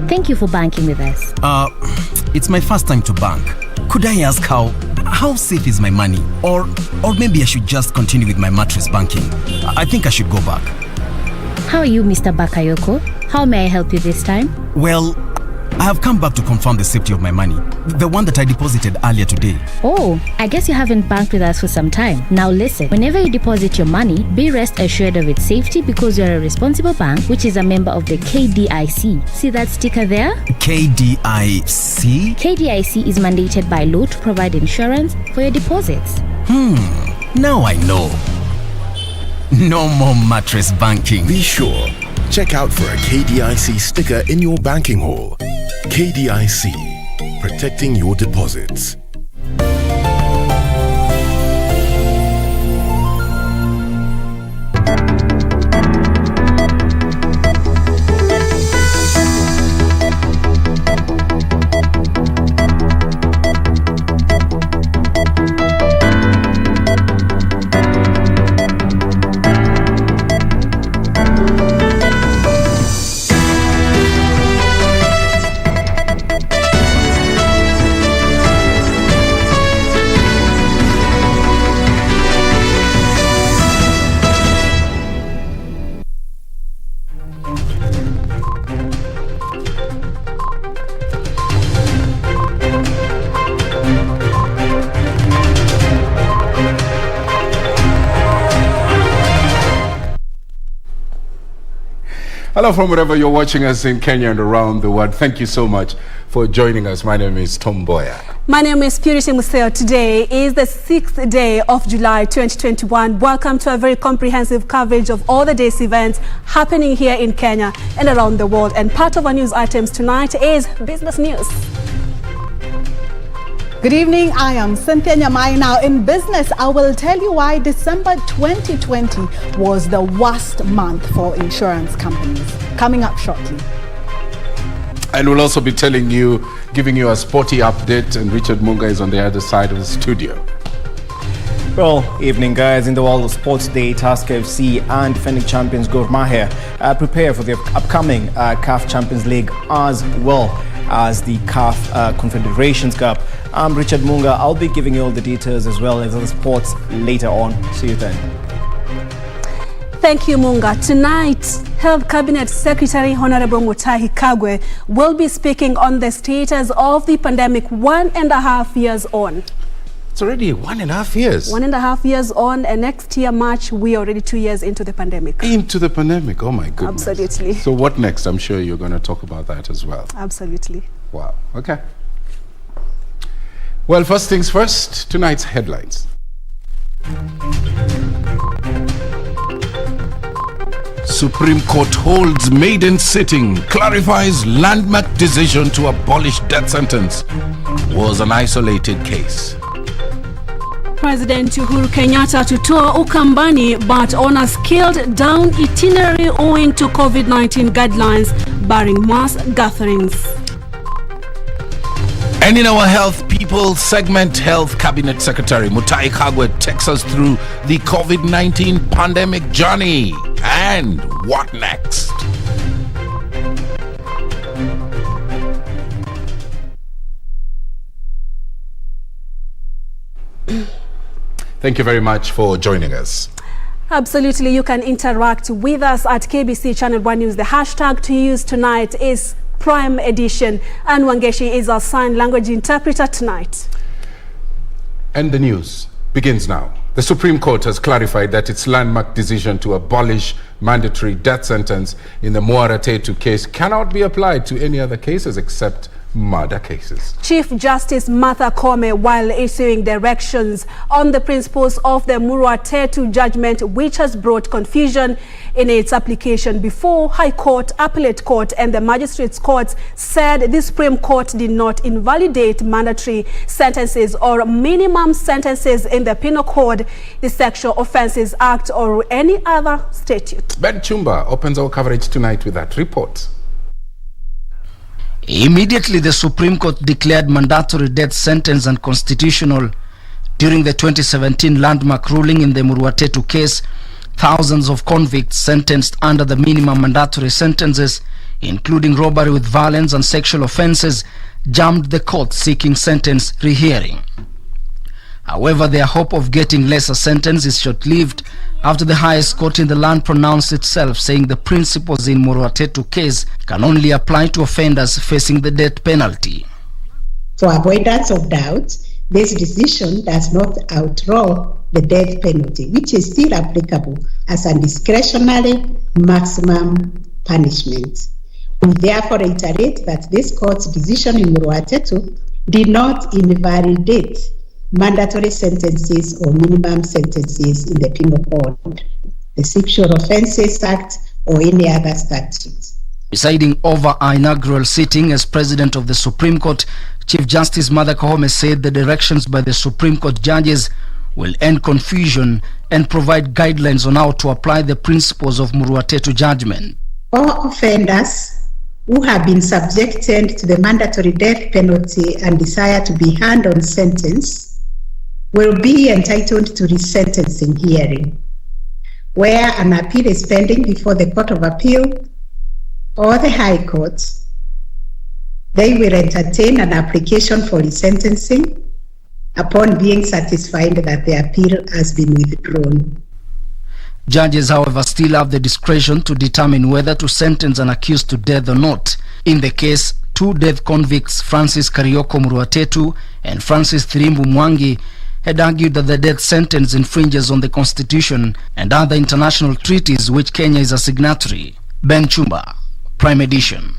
Thank you for banking with us. It's my first time to bank. Could I ask how safe is my money? Or maybe I should just continue with my mattress banking. I think I should go back. How are you, Mr. Bakayoko? How may I help you this time? Well, I have come back to confirm the safety of my money. The one that I deposited earlier today. Oh, I guess you haven't banked with us for some time. Now listen, whenever you deposit your money, be rest assured of its safety because you're a responsible bank, which is a member of the KDIC. See that sticker there? KDIC? KDIC is mandated by law to provide insurance for your deposits. Now I know. No more mattress banking. Be sure. Check out for a KDIC sticker in your banking hall. KDIC, protecting your deposits. Hello from wherever you're watching us in Kenya and around the world. Thank you so much for joining us. My name is Mboya. My name is Museo. Today is the 6th day of July 2021. Welcome to a very comprehensive coverage of all the day's events happening here in Kenya and around the world. And part of our news items tonight is business news. Good evening, I am Cynthia Nyamai. Now in business, I will tell you why December 2020 was the worst month for insurance companies. Coming up shortly. And we'll also be giving you a sporty update, and Richard Munga is on the other side of the studio. Well, evening guys. In the world of sports day, Tusker FC and defending champions Gor Mahia prepare for the upcoming CAF Champions League as well as the CAF Confederations Cup. I'm Richard Munga. I'll be giving you all the details as well as other sports later on. See you then. Thank you, Munga. Tonight, Health Cabinet Secretary Honorable Mutahi Kagwe will be speaking on the status of the pandemic 1.5 years on. It's already 1.5 years. 1.5 years on, and next year, March, we are already 2 years into the pandemic. Into the pandemic, oh my goodness. Absolutely. So what next? I'm sure you're going to talk about that as well. Absolutely. Wow, okay. Well, first things first, tonight's headlines. Supreme Court holds maiden sitting, clarifies landmark decision to abolish death sentence. Was an isolated case. President Uhuru Kenyatta to tour Ukambani, but on a scaled down itinerary owing to COVID-19 guidelines barring mass gatherings. And in our Health People segment, Health Cabinet Secretary Mutahi Kagwe takes us through the COVID-19 pandemic journey. And what next? Thank you very much for joining us. Absolutely. You can interact with us at KBC Channel 1 News. The hashtag to use tonight is Prime Edition, and Wangeshi is our sign language interpreter tonight. And the news begins now. The Supreme Court has clarified that its landmark decision to abolish mandatory death sentence in the MURUATETU case cannot be applied to any other cases except murder cases. Chief Justice Martha Koome, while issuing directions on the principles of the MURUATETU judgment, which has brought confusion in its application before High Court, Appellate Court and the Magistrates Courts, said the Supreme Court did not invalidate mandatory sentences or minimum sentences in the Penal Code, the Sexual Offences Act or any other statute. Ben Chumba opens our coverage tonight with that report. Immediately, the Supreme Court declared mandatory death sentence unconstitutional. During the 2017 landmark ruling in the MURUATETU case, thousands of convicts sentenced under the minimum mandatory sentences including robbery with violence and sexual offences, jammed the court seeking sentence rehearing. However, their hope of getting lesser sentence is short-lived after the highest court in the land pronounced itself, saying the principles in MURUATETU case can only apply to offenders facing the death penalty. For avoidance of doubt, this decision does not outrule the death penalty, which is still applicable as a discretionary maximum punishment. We therefore reiterate that this court's decision in MURUATETU did not invalidate mandatory sentences or minimum sentences in the Penal Code, the Sexual Offences Act, or any other statutes. Presiding over our inaugural sitting as President of the Supreme Court, Chief Justice Martha Koome said the directions by the Supreme Court judges will end confusion and provide guidelines on how to apply the principles of MURUATETU judgment. All offenders who have been subjected to the mandatory death penalty and desire to be hanged on sentence will be entitled to resentencing hearing, where an appeal is pending before the Court of Appeal or the High Court. They will entertain an application for resentencing upon being satisfied that the appeal has been withdrawn. Judges, however, still have the discretion to determine whether to sentence an accused to death or not. In the case, two death convicts, Francis Karioko MURUATETU and Francis Thirimbu Mwangi, had argued that the death sentence infringes on the Constitution and other international treaties which Kenya is a signatory. Ben Chumba, Prime Edition.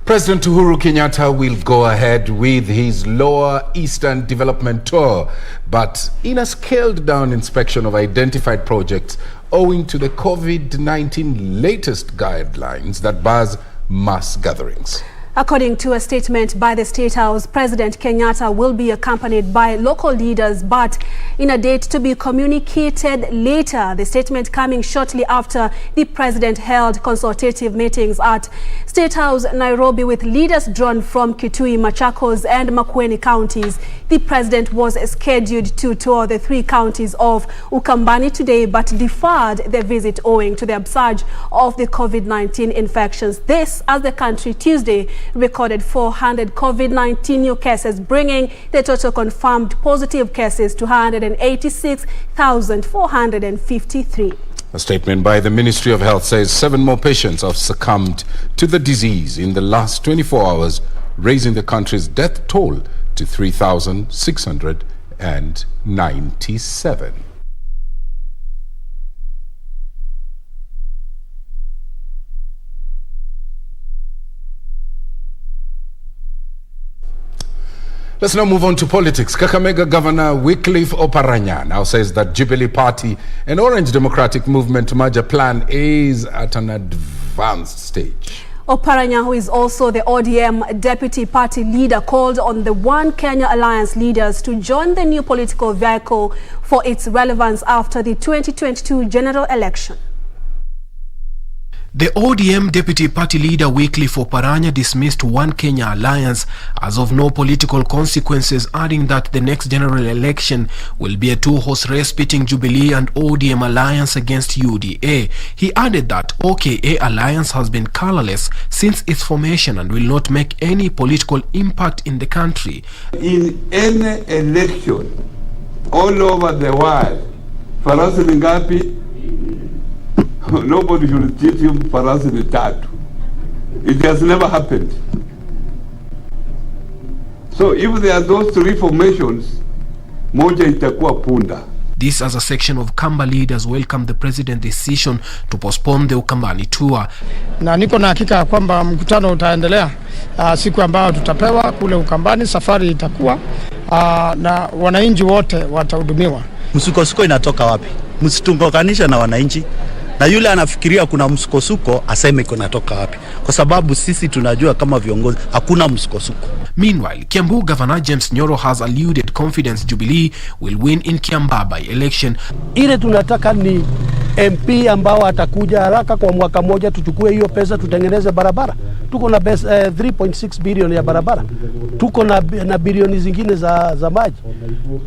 President Uhuru Kenyatta will go ahead with his Lower Eastern Development Tour, but in a scaled-down inspection of identified projects owing to the COVID-19 latest guidelines that bars mass gatherings. According to a statement by the State House, President Kenyatta will be accompanied by local leaders, but in a date to be communicated later. The statement coming shortly after the president held consultative meetings at State House, Nairobi, with leaders drawn from Kitui, Machakos, and Makueni counties. The president was scheduled to tour the three counties of Ukambani today, but deferred the visit owing to the upsurge of the COVID-19 infections. This as the country Tuesday recorded 400 COVID-19 new cases, bringing the total confirmed positive cases to 186,453. A statement by the Ministry of Health says 7 more patients have succumbed to the disease in the last 24 hours, raising the country's death toll to 3,697. Let's now move on to politics. Kakamega Governor Wycliffe Oparanya now says that Jubilee Party and Orange Democratic Movement merger plan is at an advanced stage. Oparanya, who is also the ODM deputy party leader, called on the One Kenya Alliance leaders to join the new political vehicle for its relevance after the 2022 general election. The ODM deputy party leader Wycliffe Oparanya dismissed One Kenya Alliance as of no political consequences, adding that the next general election will be a two-horse race pitting Jubilee and ODM Alliance against UDA. He added that OKA Alliance has been colorless since its formation and will not make any political impact in the country. In any election all over the world, farasi ni ngapi? Nobody should teach him farasi ni tatu. It has never happened. So if there are those three formations, moja itakuwa punda. This as a section of Kamba leaders welcome the president's decision to postpone the Ukambani tour. Na niko na hakika kwamba mkutano utaendelea siku ambayo tutapewa kule Ukambani. Safari itakuwa na wananchi wote watahudumiwa. Msukosuko inatoka wapi? Msitungokanisha na wananchi. Na yule anafikiria kuna msukosuko aseme kunatoka wapi, kwa sababu sisi tunajua kama viongozi hakuna msukosuko. Meanwhile, Kiambu Governor James Nyoro has alluded confidence Jubilee will win in Kiamba by election. Ile tunataka ni MP ambao atakuja haraka kwa mwaka moja, tuchukue hiyo pesa tutengeneze barabara. Tuko na 3.6 bilioni ya barabara. Tuko na bilioni zingine za maji.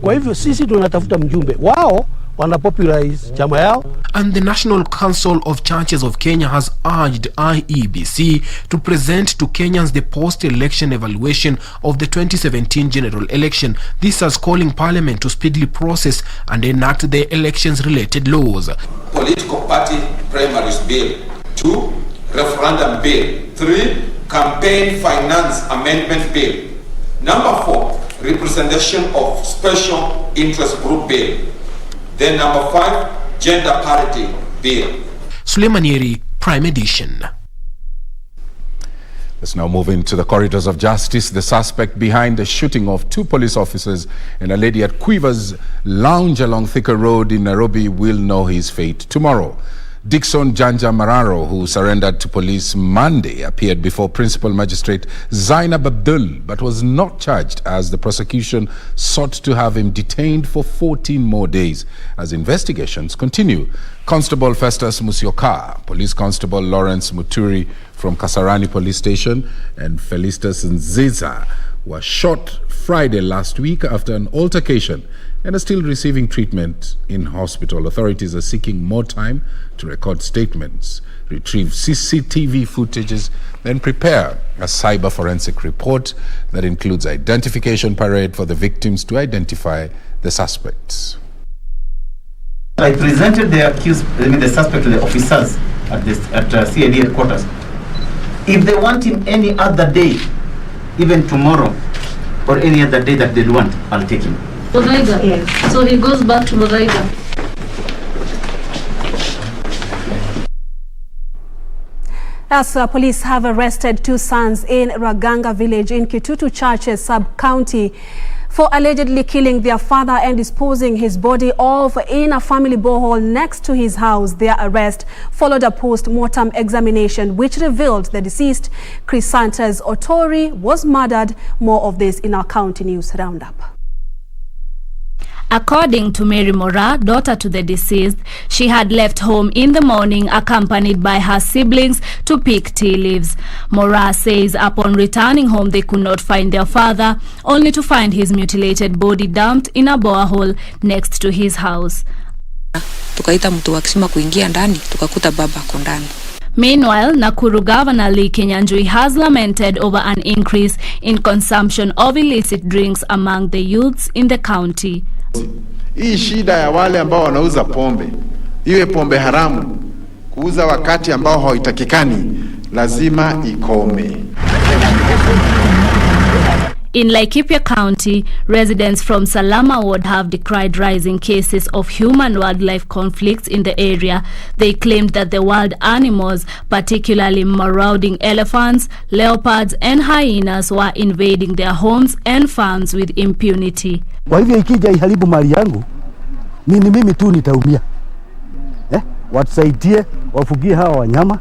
Kwa hivyo sisi tunatafuta mjumbe. Wao wanapopularize chama yao. And the National Council of Churches of Kenya has urged IEBC to present to Kenyans the post-election evaluation of the 2017 general election. This as calling Parliament to speedily process and enact the elections-related laws. Political party primaries bill. 2. Referendum bill. 3. Campaign finance amendment bill. Number 4. Representation of special interest group bill. Then number 5. Gender parity bill. Suleimanieri, Prime Edition. Let's now move into the corridors of justice. The suspect behind the shooting of 2 police officers and a lady at Quivers Lounge along Thika Road in Nairobi will know his fate tomorrow. Dixon Janja Mararo, who surrendered to police Monday, appeared before Principal Magistrate Zainab Abdul, but was not charged as the prosecution sought to have him detained for 14 more days as investigations continue. Constable Festus Musioka, Police Constable Lawrence Muturi from Kasarani Police Station, and Felistus Nziza were shot Friday last week after an altercation and are still receiving treatment in hospital. Authorities are seeking more time to record statements, retrieve CCTV footages, then prepare a cyber forensic report that includes identification parade for the victims to identify the suspects. I presented the the suspect to the officers at CID headquarters. If they want him any other day, even tomorrow, or any other day that they want, I'll take him. Bodaiga. Yes. So he goes back to Bodaiga. As police have arrested 2 sons in Raganga village in Kitutu Churches sub-county for allegedly killing their father and disposing his body off in a family borehole next to his house. Their arrest followed a post-mortem examination which revealed the deceased, Chrysantas Otori, was murdered. More of this in our county news roundup. According to Mary Mora, daughter to the deceased, she had left home in the morning accompanied by her siblings to pick tea leaves. Mora says upon returning home they could not find their father, only to find his mutilated body dumped in a borehole next to his house. Tukaita mtu wa kisima kuingia ndani, tukakuta baba ako ndani. Meanwhile, Nakuru Governor Lee Kenyanjui has lamented over an increase in consumption of illicit drinks among the youths in the county. Hii shida ya wale ambao wanauza pombe, iwe pombe haramu, kuuza wakati ambao hautakikani, lazima ikome. In Laikipia County, residents from Salama Ward have decried rising cases of human-wildlife conflicts in the area. They claimed that the wild animals, particularly marauding elephants, leopards and hyenas, were invading their homes and farms with impunity. Kwa hivyo ikija iharibu mali yangu, mimi tu nitaumia. Watusaidie, wafugie hawa wanyama.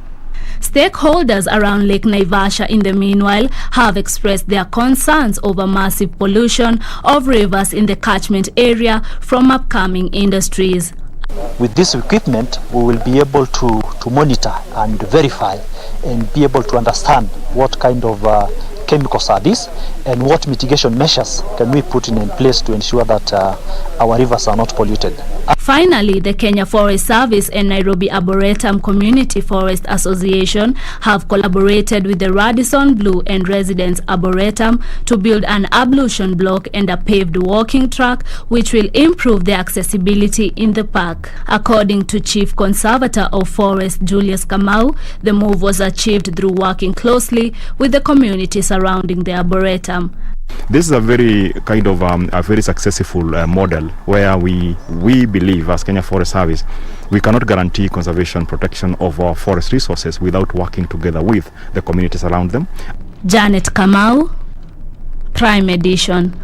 Stakeholders around Lake Naivasha in the meanwhile have expressed their concerns over massive pollution of rivers in the catchment area from upcoming industries. With this equipment, we will be able to monitor and verify and be able to understand what kind of chemicals are these and what mitigation measures can we put in place to ensure that our rivers are not polluted. Finally, the Kenya Forest Service and Nairobi Arboretum Community Forest Association have collaborated with the Radisson Blue and Residence Arboretum to build an ablution block and a paved walking track which will improve the accessibility in the park. According to Chief Conservator of Forest Julius Kamau, the move was achieved through working closely with the community surrounding the Arboretum. This is a very kind of a very successful model where we believe as Kenya Forest Service we cannot guarantee conservation protection of our forest resources without working together with the communities around them. Janet Kamau, Prime Edition.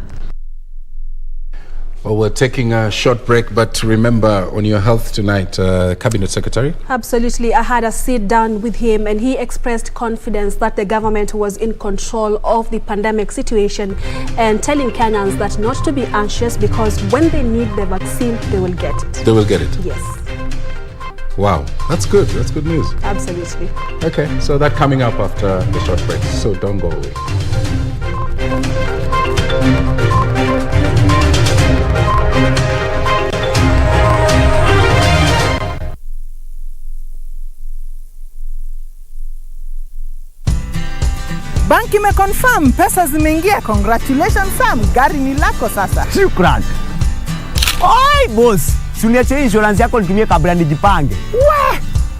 Well, we're taking a short break, but remember on your health tonight, Cabinet Secretary? Absolutely. I had a sit down with him and he expressed confidence that the government was in control of the pandemic situation and telling Kenyans that not to be anxious because when they need the vaccine, they will get it. They will get it? Yes. Wow, that's good. That's good news. Absolutely. Okay, so that coming up after the short break, so don't go away. Banki imeconfirm pesa zimeingia. Congratulations Sam, gari ni lako sasa. Shukran. Oi boss, si uniache insurance yako nitumie kabla nijipange.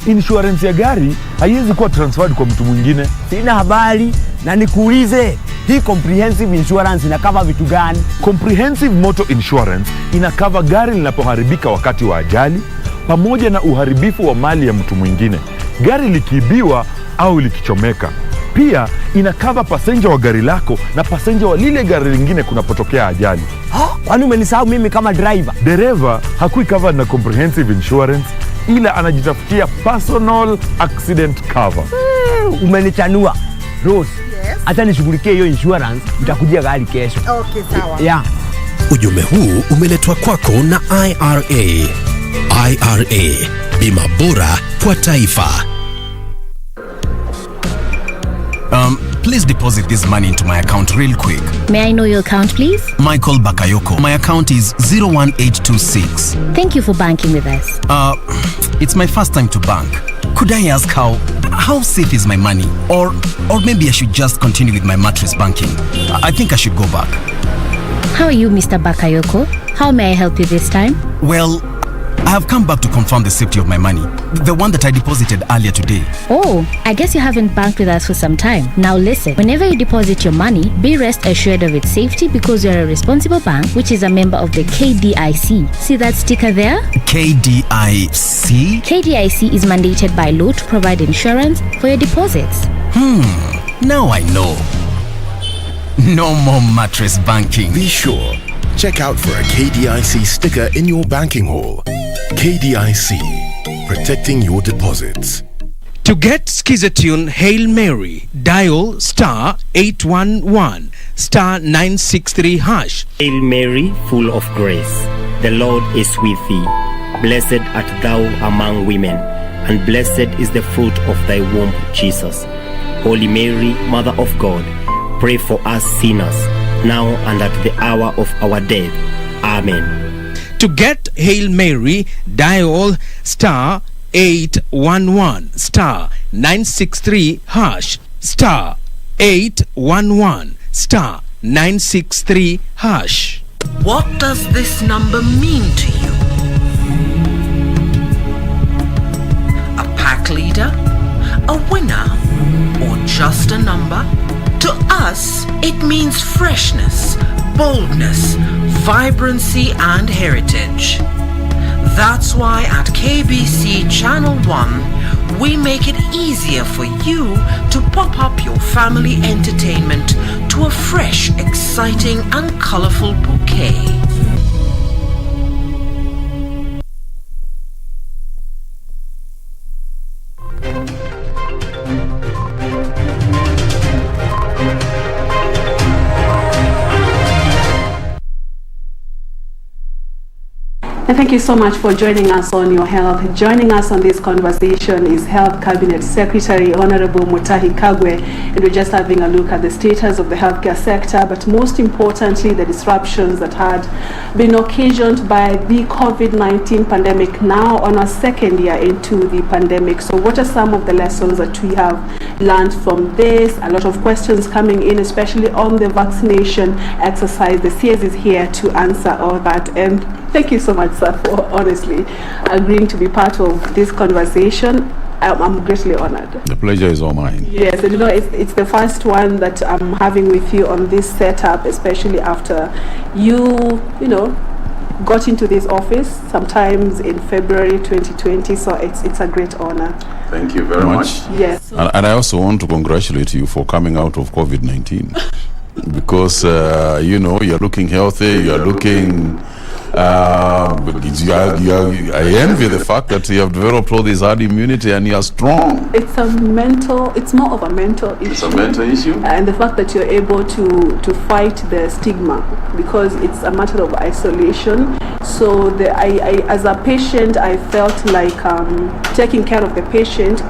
Insurance ya gari haiwezi kuwa transferred kwa mtu mwingine. Sina habari na nikuulize, hii comprehensive insurance inakava vitu gani? Comprehensive Motor Insurance inakava gari linapoharibika wakati wa ajali pamoja na uharibifu wa mali ya mtu mwingine, gari likiibiwa au likichomeka. Pia inakava passenger wa gari lako na passenger wa lile gari lingine kunapotokea ajali. Kwani umenisahau mimi kama driver? Dereva hakui covered na comprehensive insurance, ila anajitafutia personal accident cover. Umenichanua. Rose, hata nishughulikie hiyo insurance, nitakujia gari kesho. Okay, sawa. Yeah. Ujumbe huu umeletwa kwako na IRA. IRA, bima bora kwa taifa. Please deposit this money into my account real quick. May I know your account, please? Michael Bakayoko. My account is 01826. Thank you for banking with us. It's my first time to bank. Could I ask how safe is my money? Or maybe I should just continue with my mattress banking. I think I should go back. How are you, Mr. Bakayoko? How may I help you this time? Well, I have come back to confirm the safety of my money. The one that I deposited earlier today. Oh, I guess you haven't banked with us for some time. Now listen, whenever you deposit your money, be rest assured of its safety because you're a responsible bank, which is a member of the KDIC. See that sticker there? KDIC? KDIC is mandated by law to provide insurance for your deposits. Now I know. No more mattress banking. Be sure. Check out for a KDIC sticker in your banking hall. KDIC, protecting your deposits. To get Skizatune Hail Mary, dial *811 *963 hash. Hail Mary, full of grace, the Lord is with thee. Blessed art thou among women, and blessed is the fruit of thy womb, Jesus. Holy Mary, Mother of God, pray for us sinners, now and at the hour of our death. Amen. To get Hail Mary, dial *811 *963 hash *811 *963 hash. What does this number mean to you? A pack leader? A winner? Or just a number? To us, it means freshness, boldness, vibrancy and heritage. That's why at KBC Channel 1, we make it easier for you to pop up your family entertainment to a fresh, exciting and colorful bouquet. And thank you so much for joining us on Your Health. Joining us on this conversation is Health Cabinet Secretary Honorable Mutahi Kagwe, and we're just having a look at the status of the healthcare sector, but most importantly, the disruptions that had been occasioned by the COVID-19 pandemic, now on our second year into the pandemic. So what are some of the lessons that we have learned from this? A lot of questions coming in, especially on the vaccination exercise. The CS is here to answer all that, and thank you so much, sir, for honestly agreeing to be part of this conversation. I'm greatly honored. The pleasure is all mine. Yes, and you know, it's the first one that I'm having with you on this setup, especially after you got into this office sometimes in February 2020. So it's a great honor. Thank you very much. Yes. And I also want to congratulate you for coming out of COVID-19 because you're looking healthy. You're looking. I envy the fact that you have developed all this herd immunity and you are strong. It's more of a mental issue. It's a mental issue? And the fact that you're able to fight the stigma, because it's a matter of isolation. So as a patient, I felt like taking care of the patient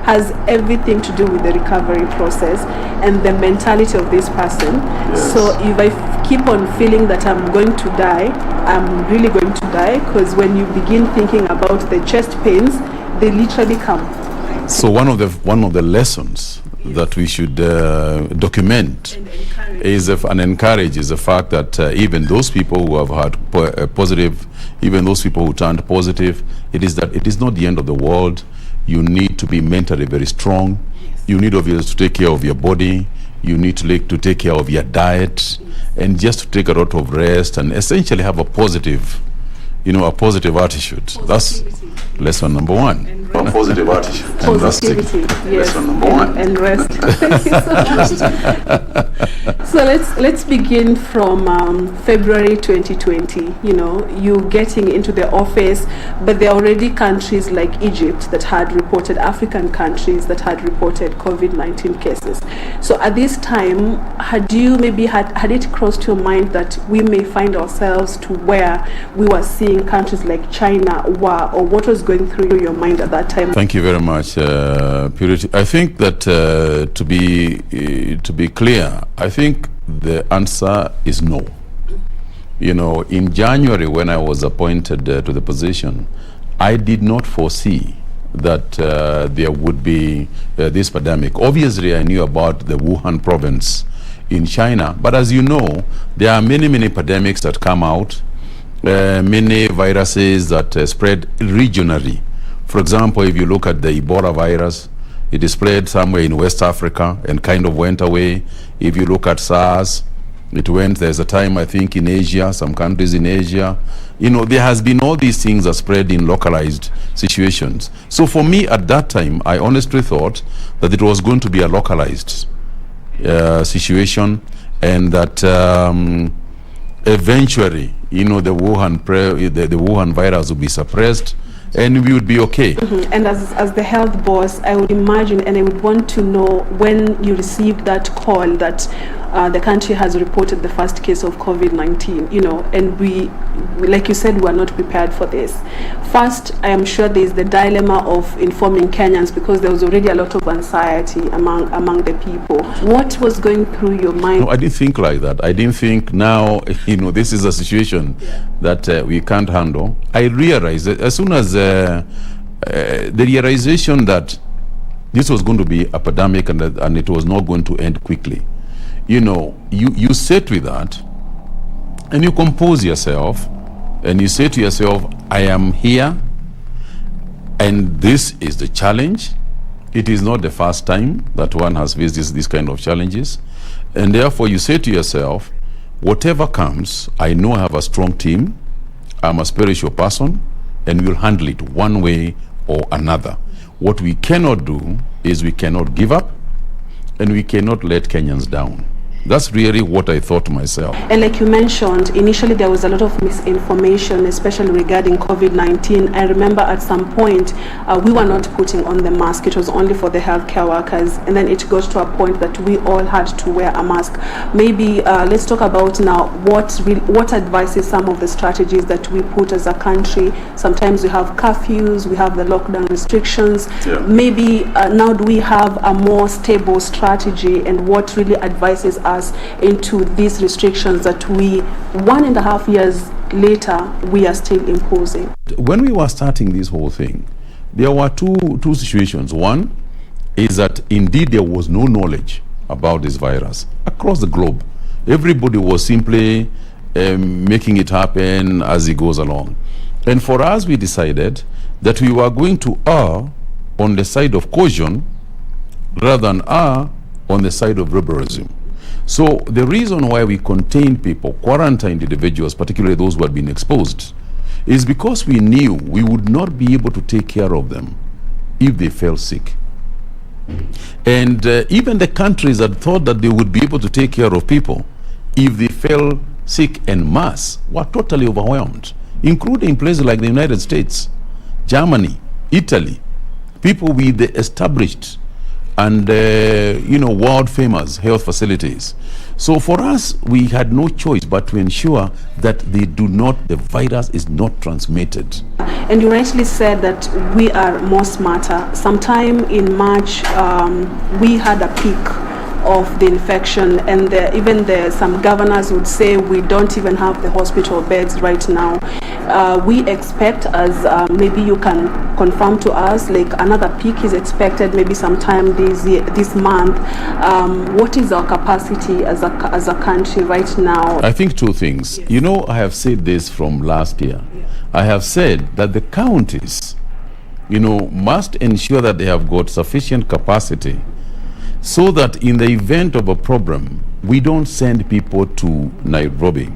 has everything to do with the recovery process and the mentality of this person. Yes. So if I keep on feeling that I'm going to die, I'm really going to die, because when you begin thinking about the chest pains, they literally come. So one of the lessons that we should document and encourage is the fact that even those people who have had positive, even those people who turned positive, it is not the end of the world. You need to be mentally very strong. You need obviously to take care of your body. You need to take care of your diet, and just to take a lot of rest and essentially have a positive, a positive attitude. That's lesson number one. A positive attitude. Positivity, yes. Lesson number one. And rest. Thank you so much. So let's begin from February 2020. You getting into the office, but there are already countries like Egypt that had reported, African countries that had reported COVID-19 cases. So at this time, had it crossed your mind that we may find ourselves to where we were seeing countries like China, or what was going through your mind at that time? Thank you very much, Purity. I think that to be clear, I think the answer is no. In January, when I was appointed to the position, I did not foresee that there would be this pandemic. Obviously, I knew about the Wuhan province in China, but as you know, there are many pandemics that come out, many viruses that spread regionally. For example, if you look at the Ebola virus, it is spread somewhere in West Africa and kind of went away. If you look at SARS, there's a time, I think, in Asia, some countries in Asia. There has been all these things that spread in localized situations. So for me, at that time, I honestly thought that it was going to be a localized situation, and that eventually, the Wuhan virus will be suppressed, and we would be okay. And as the health boss, I would imagine, and I would want to know, when you received that call that the country has reported the first case of COVID-19, and we, like you said, we are not prepared for this. First, I am sure there is the dilemma of informing Kenyans, because there was already a lot of anxiety among the people. What was going through your mind? No, I didn't think like that. I didn't think now, this is a situation that we can't handle. I realized that as soon as the realization that this was going to be a pandemic and it was not going to end quickly, you sit with that and you compose yourself and you say to yourself, I am here and this is the challenge. It is not the first time that one has faced this kind of challenges, and therefore you say to yourself, whatever comes, I know I have a strong team, I'm a spiritual person, and we'll handle it one way or another. What we cannot do is we cannot give up, and we cannot let Kenyans down. That's really what I thought to myself. And like you mentioned, initially there was a lot of misinformation, especially regarding COVID-19. I remember at some point we were not putting on the mask. It was only for the healthcare workers. And then it got to a point that we all had to wear a mask. Maybe let's talk about now what advises some of the strategies that we put as a country. Sometimes we have curfews, we have the lockdown restrictions. Yeah. Maybe now do we have a more stable strategy, and what really advises us into these restrictions that we 1.5 years later we are still imposing? When we were starting this whole thing, there were two situations. One is that indeed there was no knowledge about this virus across the globe. Everybody was simply making it happen as it goes along. And for us, we decided that we were going to err on the side of caution rather than err on the side of barbarism. So the reason why we contained people, quarantined individuals, particularly those who had been exposed, is because we knew we would not be able to take care of them if they fell sick. And even the countries that thought that they would be able to take care of people if they fell sick en masse were totally overwhelmed, including places like the United States, Germany, Italy, people with the established and world famous health facilities. So for us, we had no choice but to ensure that the virus is not transmitted. And you rightly said that we are more smarter. Sometime in March, we had a peak of the infection, and even some governors would say we don't even have the hospital beds right now. We expect, as maybe you can confirm to us, like another peak is expected maybe sometime this month. What is our capacity as a country right now? I think two things. Yes. You know, I have said this from last year. I have said that the counties, you know, must ensure that they have got sufficient capacity so that in the event of a problem, we don't send people to Nairobi.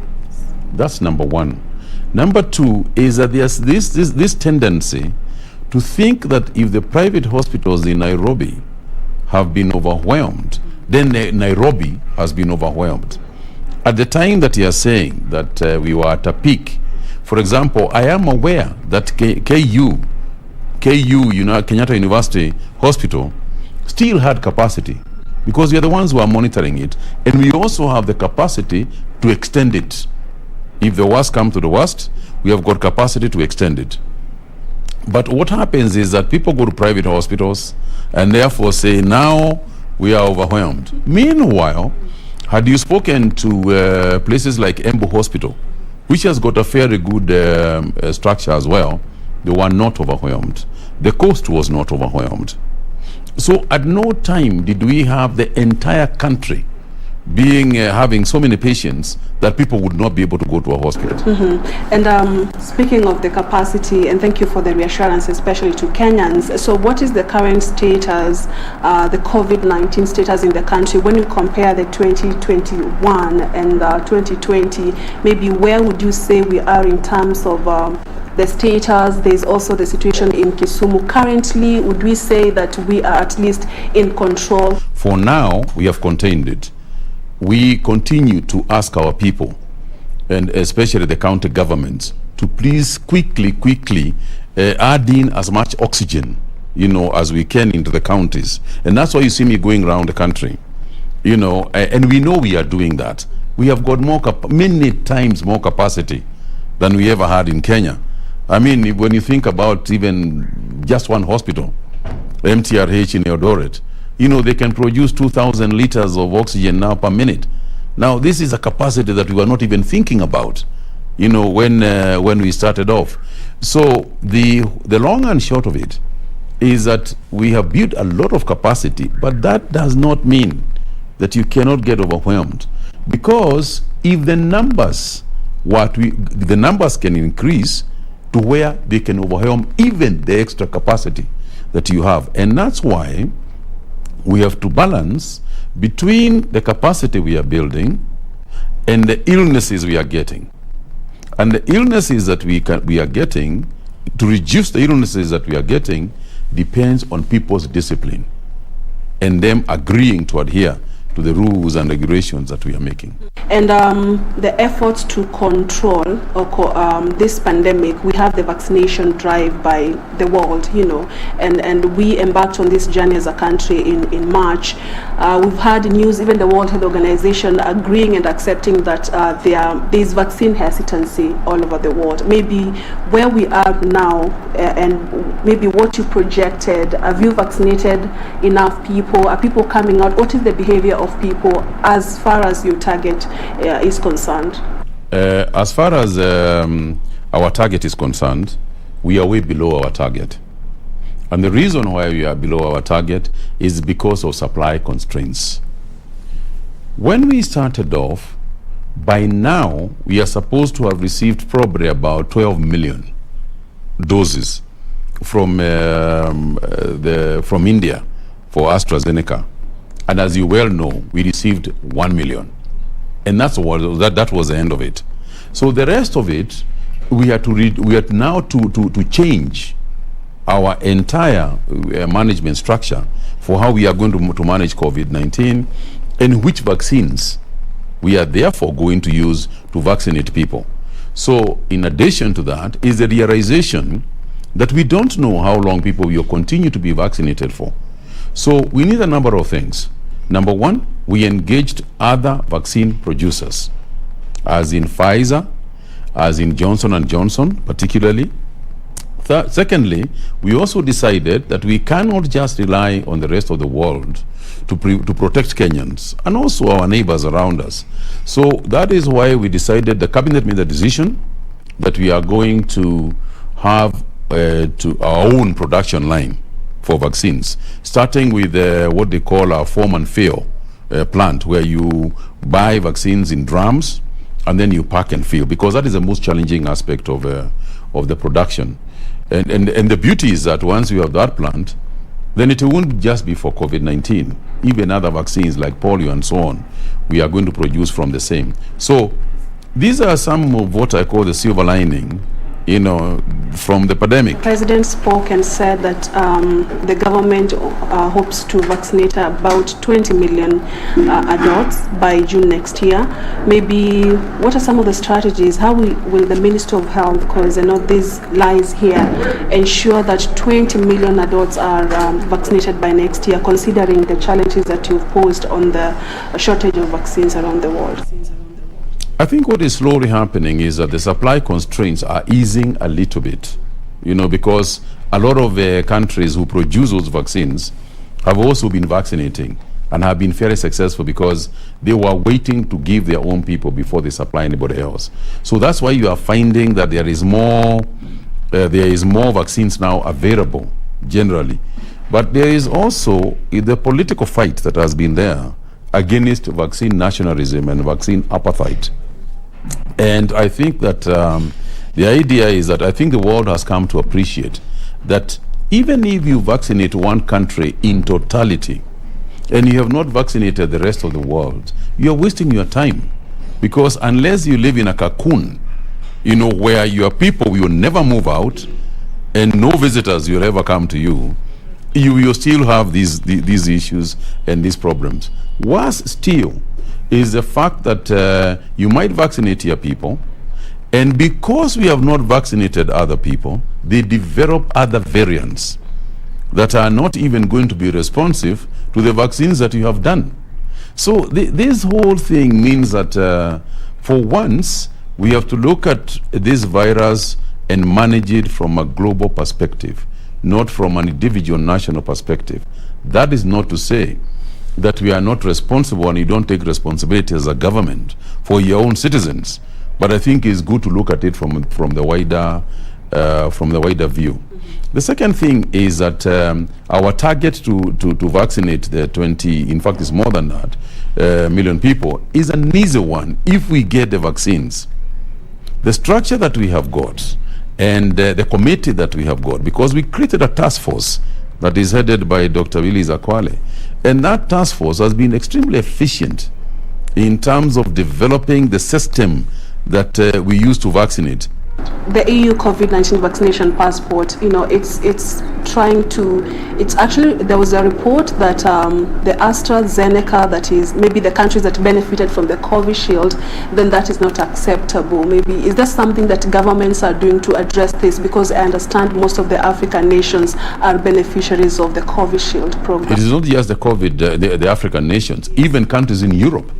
That's number one. Number two is that there's this tendency to think that if the private hospitals in Nairobi have been overwhelmed, then Nairobi has been overwhelmed. At the time that you are saying that we were at a peak, for example, I am aware that KU, Kenyatta University Hospital, still had capacity because we are the ones who are monitoring it, and we also have the capacity to extend it. If the worst comes to the worst, we have got capacity to extend it. But what happens is that people go to private hospitals and therefore say, now we are overwhelmed. Meanwhile, had you spoken to places like Embu Hospital, which has got a fairly good structure as well, they were not overwhelmed. The coast was not overwhelmed. So at no time did we have the entire country having so many patients that people would not be able to go to a hospital. And speaking of the capacity, and thank you for the reassurance, especially to Kenyans. So what is the current status, the COVID-19 status in the country when you compare the 2021 and 2020? Maybe where would you say we are in terms of the status? There's also the situation in Kisumu. Currently, would we say that we are at least in control? For now, we have contained it. We continue to ask our people, and especially the county governments, to please quickly add in as much oxygen, you know, as we can into the counties. And that's why you see me going around the country, you know, and we know we are doing that. We have got many times more capacity than we ever had in Kenya. I mean, when you think about even just one hospital, MTRH in Eldoret, you know, they can produce 2,000 liters of oxygen now per minute. Now, this is a capacity that we were not even thinking about, you know, when we started off. So the long and short of it is that we have built a lot of capacity, but that does not mean that you cannot get overwhelmed, because if the numbers can increase to where they can overwhelm even the extra capacity that you have. And that's why we have to balance between the capacity we are building and the illnesses we are getting. And the illnesses that we are getting, to reduce the illnesses that we are getting, depends on people's discipline and them agreeing to adhere to the rules and regulations that we are making. And the efforts to control this pandemic, we have the vaccination drive by the world, you know, and we embarked on this journey as a country in March. We've had news, even the World Health Organization agreeing and accepting that there is vaccine hesitancy all over the world. Maybe where we are now and maybe what you projected, have you vaccinated enough people? Are people coming out? What is the behavior of people as far as your target is concerned? As far as our target is concerned, we are way below our target. And the reason why we are below our target is because of supply constraints. When we started off, by now we are supposed to have received probably about 12 million doses from India for AstraZeneca. And as you well know, we received 1 million. And that was the end of it. So the rest of it, we had now to change our entire management structure for how we are going to manage COVID-19 and which vaccines we are therefore going to use to vaccinate people. So in addition to that is the realization that we don't know how long people will continue to be vaccinated for. So we need a number of things. Number one, we engaged other vaccine producers, as in Pfizer, as in Johnson & Johnson particularly. Secondly, we also decided that we cannot just rely on the rest of the world to protect Kenyans and also our neighbors around us. So that is why we decided, the cabinet made the decision that we are going to have to our own production line for vaccines, starting with what they call our form and fill plant, where you buy vaccines in drums and then you pack and fill, because that is the most challenging aspect of the production. And the beauty is that once you have that plant, then it won't just be for COVID-19. Even other vaccines like polio and so on, we are going to produce from the same. So these are some of what I call the silver lining, you know, from the pandemic. The President spoke and said that the government hopes to vaccinate about 20 million adults by June next year. Maybe what are some of the strategies? How will the Minister of Health, because I know this lies here, ensure that 20 million adults are vaccinated by next year, considering the challenges that you've posed on the shortage of vaccines around the world? I think what is slowly happening is that the supply constraints are easing a little bit, you know, because a lot of countries who produce those vaccines have also been vaccinating and have been very successful because they were waiting to give their own people before they supply anybody else. So that's why you are finding that there is more vaccines now available generally. But there is also the political fight that has been there against vaccine nationalism and vaccine appetite. And I think that the idea is that I think the world has come to appreciate that even if you vaccinate one country in totality and you have not vaccinated the rest of the world, you are wasting your time. Because unless you live in a cocoon, you know, where your people will never move out and no visitors will ever come to you, you will still have these issues and these problems. Worse still is the fact that you might vaccinate your people, and because we have not vaccinated other people, they develop other variants that are not even going to be responsive to the vaccines that you have done. So this whole thing means that for once, we have to look at this virus and manage it from a global perspective, not from an individual national perspective. That is not to say that we are not responsible and you don't take responsibility as a government for your own citizens. But I think it's good to look at it from the wider view. The second thing is that our target to vaccinate the 20, in fact it's more than that, million people is an easy one if we get the vaccines. The structure that we have got and the committee that we have got, because we created a task force that is headed by Dr. Willie Zakwale, and that task force has been extremely efficient in terms of developing the system that we use to vaccinate. The EU COVID-19 vaccination passport, you know, it's actually, there was a report that the AstraZeneca, that is maybe the countries that benefited from the Covishield, then that is not acceptable. Maybe, is there something that governments are doing to address this? Because I understand most of the African nations are beneficiaries of the Covishield program. It is not just the the African nations, even countries in Europe,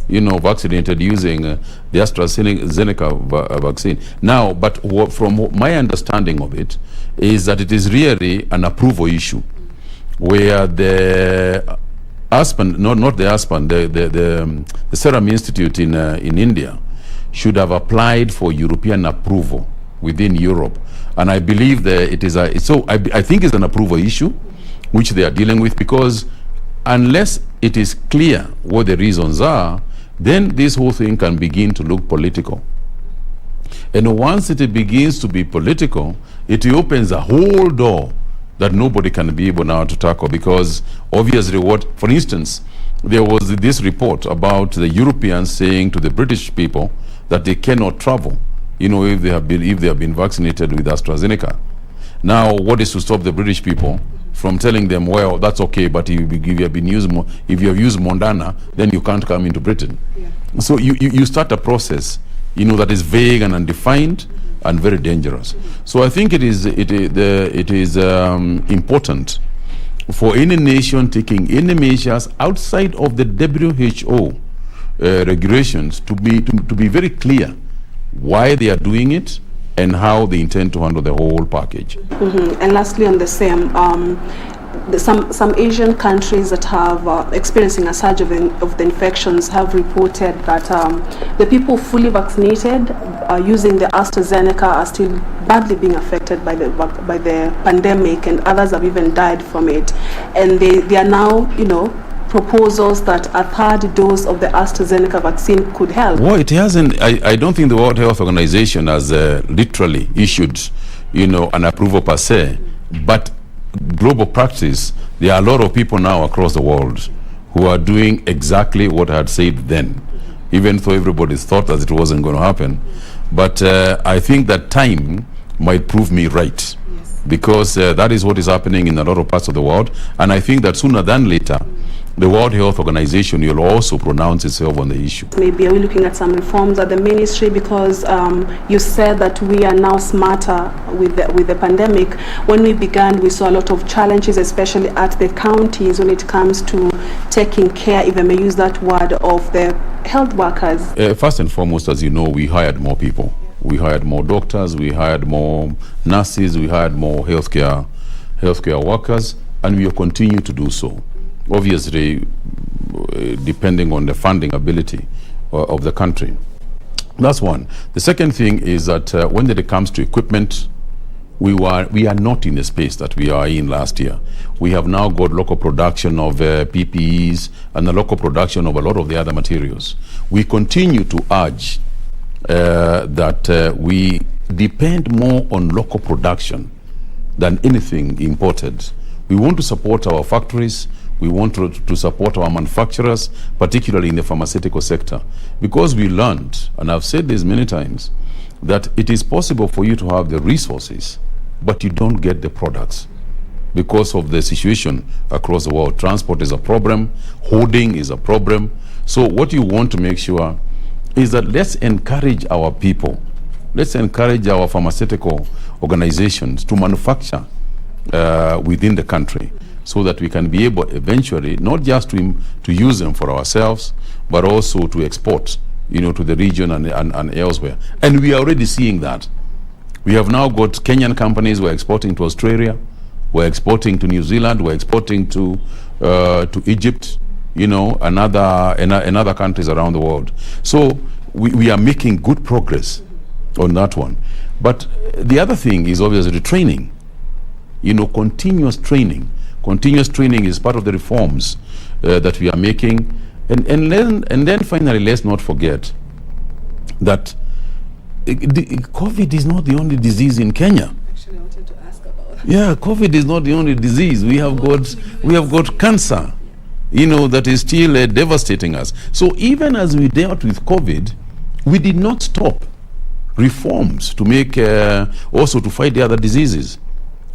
you know, vaccinated using the AstraZeneca vaccine. Now, but from my understanding of it, is that it is really an approval issue, where the Aspen, not the Aspen, the Serum Institute in India should have applied for European approval within Europe, and I believe that it is I think it's an approval issue which they are dealing with, because unless it is clear what the reasons are, then this whole thing can begin to look political. And once it begins to be political, it opens a whole door that nobody can be able now to tackle, because obviously for instance, there was this report about the Europeans saying to the British people that they cannot travel, you know, if they have been vaccinated with AstraZeneca. Now, what is to stop the British people from telling them, well, that's okay, but if you have used Mondana, then you can't come into Britain. Yeah. So you start a process, you know, that is vague and undefined and very dangerous. So I think it is important for any nation taking any measures outside of the WHO regulations to be very clear why they are doing it and how they intend to handle the whole package. And lastly, on the same, some Asian countries that have experiencing a surge of the infections have reported that the people fully vaccinated using the AstraZeneca are still badly being affected by the pandemic, and others have even died from it. And they are now, proposals that a third dose of the AstraZeneca vaccine could help. Well, it hasn't. I don't think the World Health Organization has literally issued, an approval per se, but global practice, there are a lot of people now across the world who are doing exactly what I had said then, even though everybody thought that it wasn't going to happen. But I think that time might prove me right, because that is what is happening in a lot of parts of the world. And I think that sooner than later, the World Health Organization will also pronounce itself on the issue. Maybe are we looking at some reforms at the ministry, because you said that we are now smarter with the pandemic. When we began, we saw a lot of challenges, especially at the counties, when it comes to taking care, if I may use that word, of the health workers. First and foremost, as you know, we hired more people. We hired more doctors, we hired more nurses, we hired more healthcare workers, and we will continue to do so. Obviously, depending on the funding ability of the country. That's one. The second thing is that when it comes to equipment, we are not in the space that we are in last year. We have now got local production of PPEs and the local production of a lot of the other materials. We continue to urge that we depend more on local production than anything imported. We want to support our factories. We want to support our manufacturers, particularly in the pharmaceutical sector, because we learned, and I've said this many times, that it is possible for you to have the resources, but you don't get the products because of the situation across the world. Transport is a problem, hoarding is a problem. So what you want to make sure is that let's encourage our people, let's encourage our pharmaceutical organizations to manufacture within the country, so that we can be able eventually not just to use them for ourselves, but also to export, to the region and elsewhere. And we are already seeing that. We have now got Kenyan companies who are exporting to Australia, we're exporting to New Zealand, we're exporting to Egypt, and other countries around the world. So we are making good progress on that one. But the other thing is obviously training, continuous training. Continuous training is part of the reforms that we are making. And then finally, let's not forget that COVID is not the only disease in Kenya. Actually, I wanted to ask about that. Yeah, COVID is not the only disease. We have got cancer, that is still devastating us. So even as we dealt with COVID, we did not stop reforms to make also to fight the other diseases.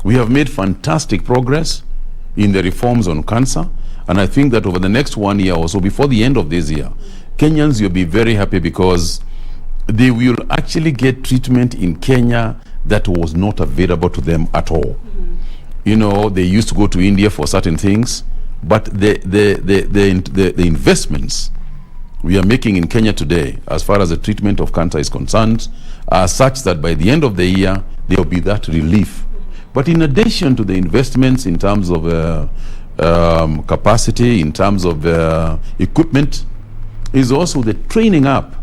We have made fantastic progress in the reforms on cancer, and I think that over the next 1 year or so, before the end of this year, Kenyans will be very happy because they will actually get treatment in Kenya that was not available to them at all. They used to go to India for certain things, but the investments we are making in Kenya today, as far as the treatment of cancer is concerned, are such that by the end of the year, there will be that relief. But in addition to the investments in terms of capacity, in terms of equipment, is also the training up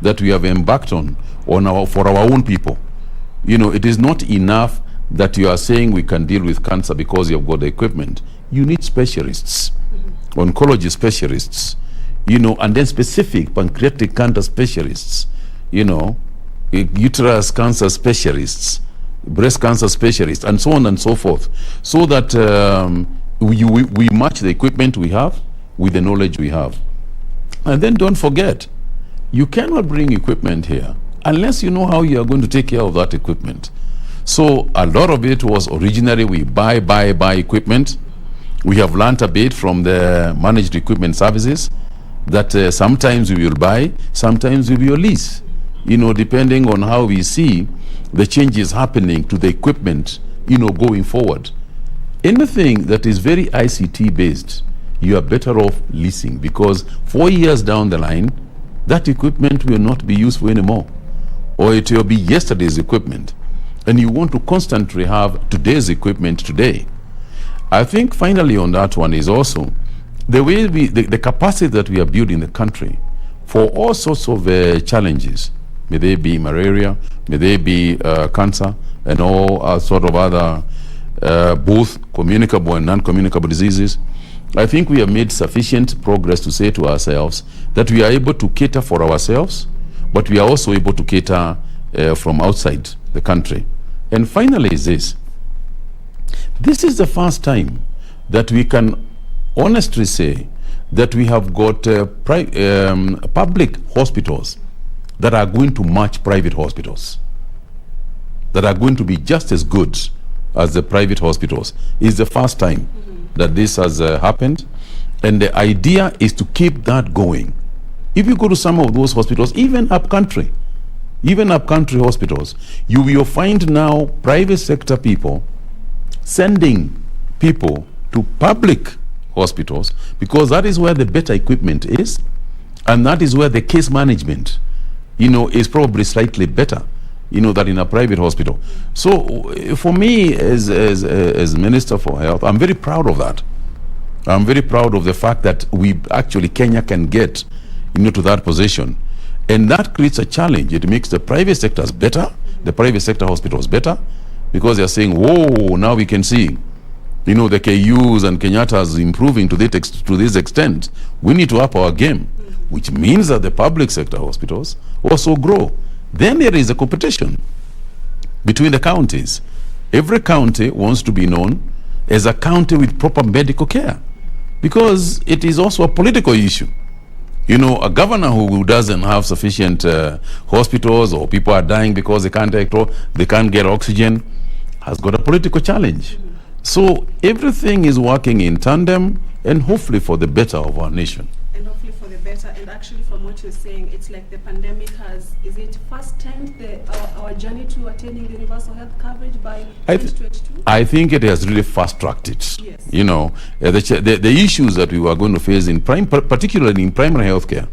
that we have embarked on for our own people. It is not enough that you are saying we can deal with cancer because you have got the equipment. You need specialists, oncology specialists, and then specific pancreatic cancer specialists, uterus cancer specialists, breast cancer specialists, and so on and so forth, so that we match the equipment we have with the knowledge we have. And then don't forget, you cannot bring equipment here unless you know how you are going to take care of that equipment. So a lot of it was originally we buy equipment. We have learned a bit from the managed equipment services that sometimes we will buy, sometimes we will lease, depending on how we see the changes happening to the equipment, going forward. Anything that is very ICT based, you are better off leasing, because 4 years down the line, that equipment will not be useful anymore, or it will be yesterday's equipment. And you want to constantly have today's equipment today. I think finally on that one is also the way the capacity that we are building in the country for all sorts of challenges, may they be malaria, may they be cancer, and all sort of other both communicable and non-communicable diseases. I think we have made sufficient progress to say to ourselves that we are able to cater for ourselves, but we are also able to cater from outside the country. And finally is this. This is the first time that we can honestly say that we have got public hospitals that are going to match private hospitals, that are going to be just as good as the private hospitals. It's the first time that this has happened, and the idea is to keep that going. If you go to some of those hospitals, even upcountry hospitals, you will find now private sector people sending people to public hospitals because that is where the better equipment is, and that is where the case management, is probably slightly better, than in a private hospital. So for me, as Minister for Health, I'm very proud of that. I'm very proud of the fact that Kenya can get, to that position. And that creates a challenge. It makes the private sectors better, the private sector hospitals better, because they're saying, whoa, now we can see, the KUs and Kenyatta's improving to this extent. We need to up our game, which means that the public sector hospitals also grow. Then there is a competition between the counties. Every county wants to be known as a county with proper medical care, because it is also a political issue. A governor who doesn't have sufficient hospitals, or people are dying because they can't get oxygen, has got a political challenge. So everything is working in tandem, and hopefully for the better of our nation. And hopefully for the better. And actually, from what you're saying, it's like the pandemic is it fast-timed our journey to attaining the universal health coverage by 2022? I think it has really fast-tracked it. Yes. The issues that we were going to face particularly in primary health care,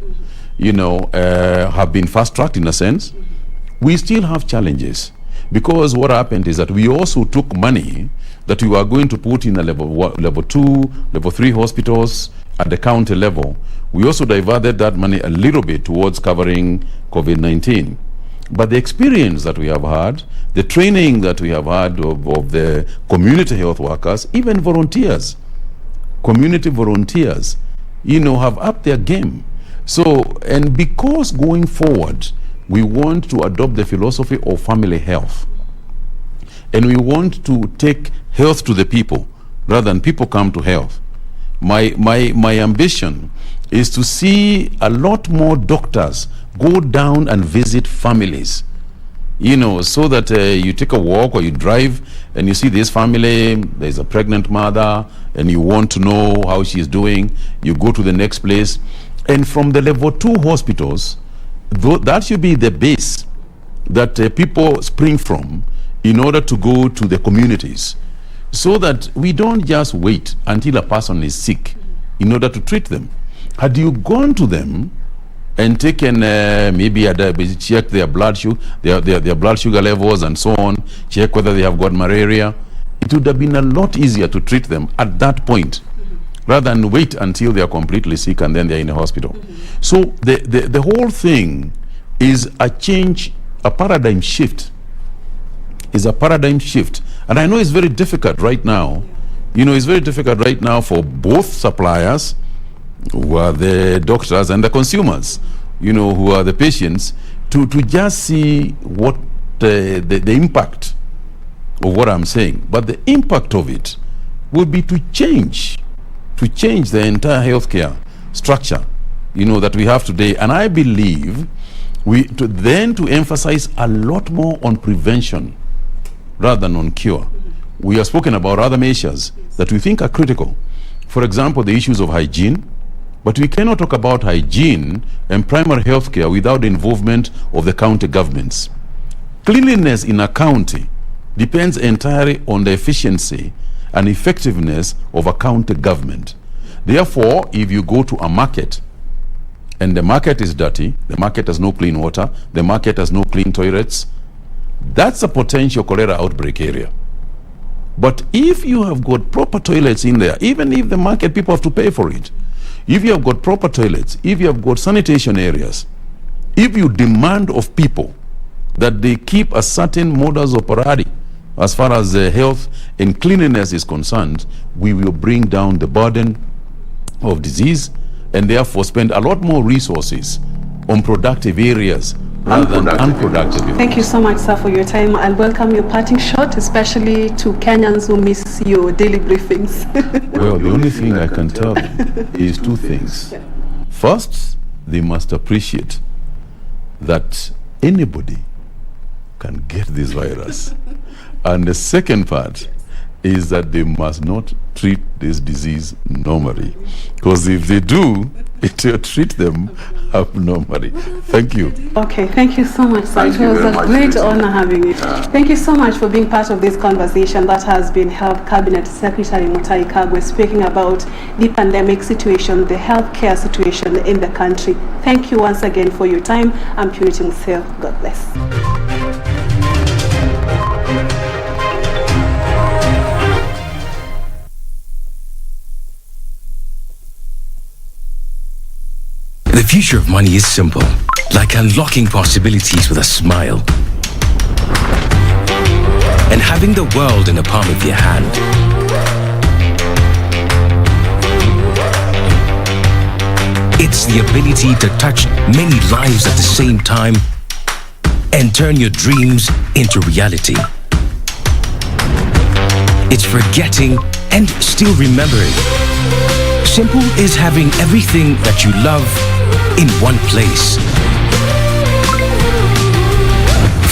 have been fast-tracked in a sense. We still have challenges, because what happened is that we also took money that we were going to put in a level 2, level 3 hospitals at the county level. We also diverted that money a little bit towards covering COVID-19. But the experience that we have had, the training that we have had of the community health workers, even volunteers, community volunteers, have upped their game. So, and because going forward, we want to adopt the philosophy of family health. And we want to take health to the people rather than people come to health. My ambition is to see a lot more doctors go down and visit families, so that you take a walk or you drive and you see this family, there's a pregnant mother, and you want to know how she's doing. You go to the next place, and from the level 2 hospitals, that should be the base that people spring from in order to go to the communities, so that we don't just wait until a person is sick in order to treat them. Had you gone to them and taken check their blood sugar, their blood sugar levels and so on, check whether they have got malaria, it would have been a lot easier to treat them at that point, rather than wait until they are completely sick and then they're in a hospital. So the whole thing is a change, a paradigm shift. Is a paradigm shift. And I know it's very difficult right now. It's very difficult right now for both suppliers, who are the doctors, and the consumers, who are the patients, to just see what the impact of what I'm saying. But the impact of it would be to change the entire healthcare structure, that we have today. And I believe to emphasize a lot more on prevention rather than on cure. We have spoken about other measures that we think are critical. For example, the issues of hygiene. But we cannot talk about hygiene and primary health care without the involvement of the county governments. Cleanliness in a county depends entirely on the efficiency and effectiveness of a county government. Therefore, if you go to a market and the market is dirty, the market has no clean water, the market has no clean toilets, that's a potential cholera outbreak area. But if you have got proper toilets in there, even if the market people have to pay for it, if you have got proper toilets, if you have got sanitation areas, if you demand of people that they keep a certain modus operandi as far as health and cleanliness is concerned, we will bring down the burden of disease and therefore spend a lot more resources on productive areas rather than unproductive areas. Thank you so much, sir, for your time. I'll welcome your parting shot, especially to Kenyans who miss your daily briefings. Well, the only thing I can tell them is two things. First, they must appreciate that anybody can get this virus. And the second part is that they must not treat this disease normally. Because if they do, it will treat them abnormally. Thank you. Okay, thank you so much, sir. It was a great honor having you. Thank you so much for being part of this conversation that has been held. Cabinet Secretary Mutahi Kagwe speaking about the pandemic situation, the healthcare situation in the country. Thank you once again for your time. I'm Purity Museo. God bless. The future of money is simple, like unlocking possibilities with a smile. And having the world in the palm of your hand. It's the ability to touch many lives at the same time and turn your dreams into reality. It's forgetting and still remembering. Simple is having everything that you love in one place.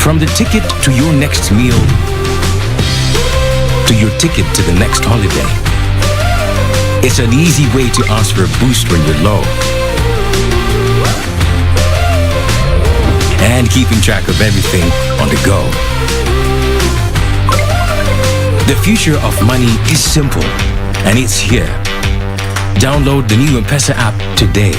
From the ticket to your next meal, to your ticket to the next holiday. It's an easy way to ask for a boost when you're low. And keeping track of everything on the go. The future of money is simple, and it's here. Download the new M-Pesa app today.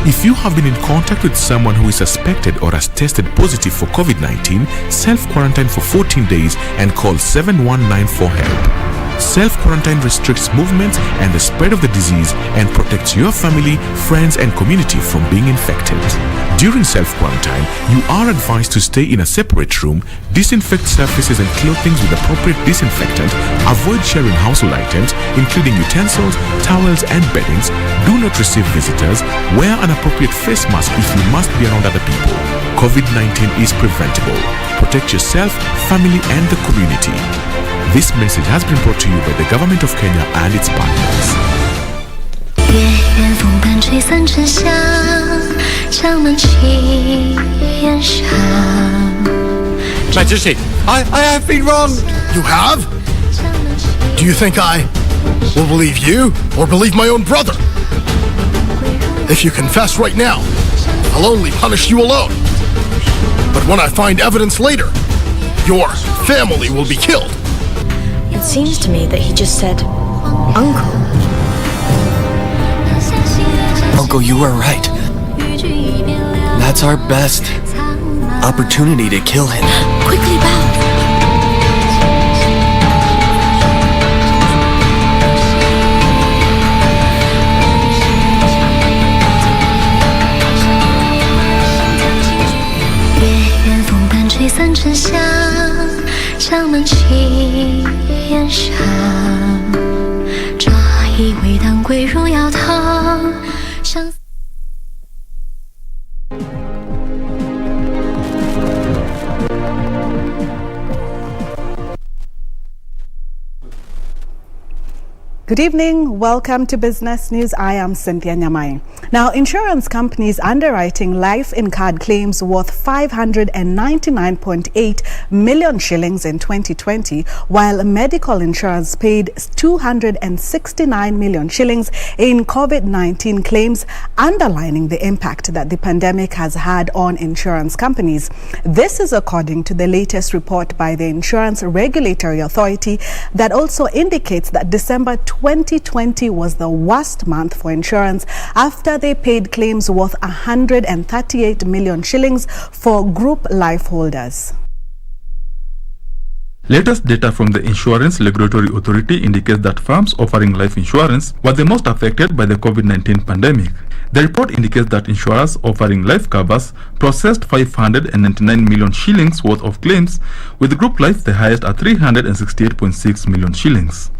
If you have been in contact with someone who is suspected or has tested positive for COVID-19, self-quarantine for 14 days and call 7194 HELP. Self-quarantine restricts movement and the spread of the disease and protects your family, friends, and community from being infected. During self-quarantine, you are advised to stay in a separate room, disinfect surfaces and clothing with appropriate disinfectant, avoid sharing household items, including utensils, towels, and beddings, do not receive visitors, wear an appropriate face mask if you must be around other people. COVID-19 is preventable. Protect yourself, family, and the community. This message has been brought to you by the Government of Kenya and its partners. Majesty, I have been wronged. You have? Do you think I will believe you or believe my own brother? If you confess right now, I'll only punish you alone. But when I find evidence later, your family will be killed. It seems to me that he just said, Uncle. Uncle, you are right. That's our best opportunity to kill him. Quickly bow. Good evening. Welcome to Business News. I am Cynthia Nyamai. Now, insurance companies underwriting life in card claims worth 599.8 million shillings in 2020, while medical insurance paid 269 million shillings in COVID-19 claims, underlining the impact that the pandemic has had on insurance companies. This is according to the latest report by the Insurance Regulatory Authority that also indicates that December 2020 was the worst month for insurance after they paid claims worth 138 million shillings for group life holders. Latest data from the Insurance Regulatory Authority indicates that firms offering life insurance were the most affected by the COVID-19 pandemic. The report indicates that insurers offering life covers processed 599 million shillings worth of claims, with group life the highest at 368.6 million shillings.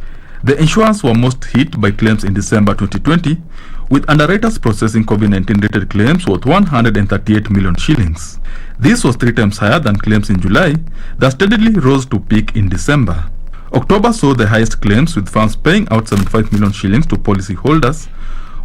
The insurers were most hit by claims in December 2020, with underwriters processing COVID-19 related claims worth 138 million shillings. This was 3 times higher than claims in July, that steadily rose to peak in December. October saw the highest claims, with firms paying out 75 million shillings to policyholders,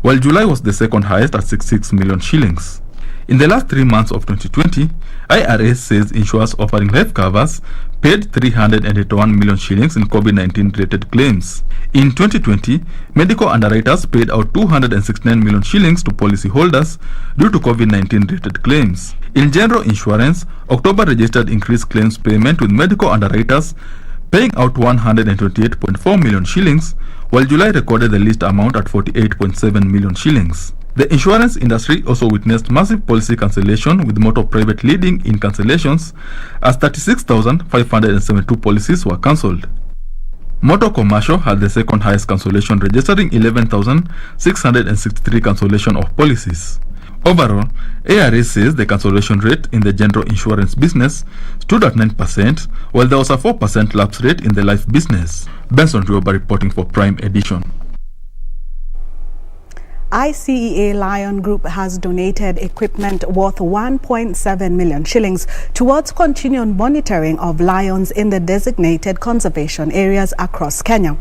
while July was the second highest at 66 million shillings. In the last 3 months of 2020, IRS says insurers offering life covers paid 381 million shillings in COVID-19 related claims. In 2020, medical underwriters paid out 269 million shillings to policyholders due to COVID-19 related claims. In general insurance, October registered increased claims payment, with medical underwriters paying out 128.4 million shillings, while July recorded the least amount at 48.7 million shillings. The insurance industry also witnessed massive policy cancellation, with motor private leading in cancellations as 36,572 policies were cancelled. Motor commercial had the second highest cancellation, registering 11,663 cancellation of policies. Overall, ARA says the cancellation rate in the general insurance business stood at 9%, while there was a 4% lapse rate in the life business. Benson Rioba reporting for Prime Edition. ICEA Lion Group has donated equipment worth 1.7 million shillings towards continued monitoring of lions in the designated conservation areas across Kenya.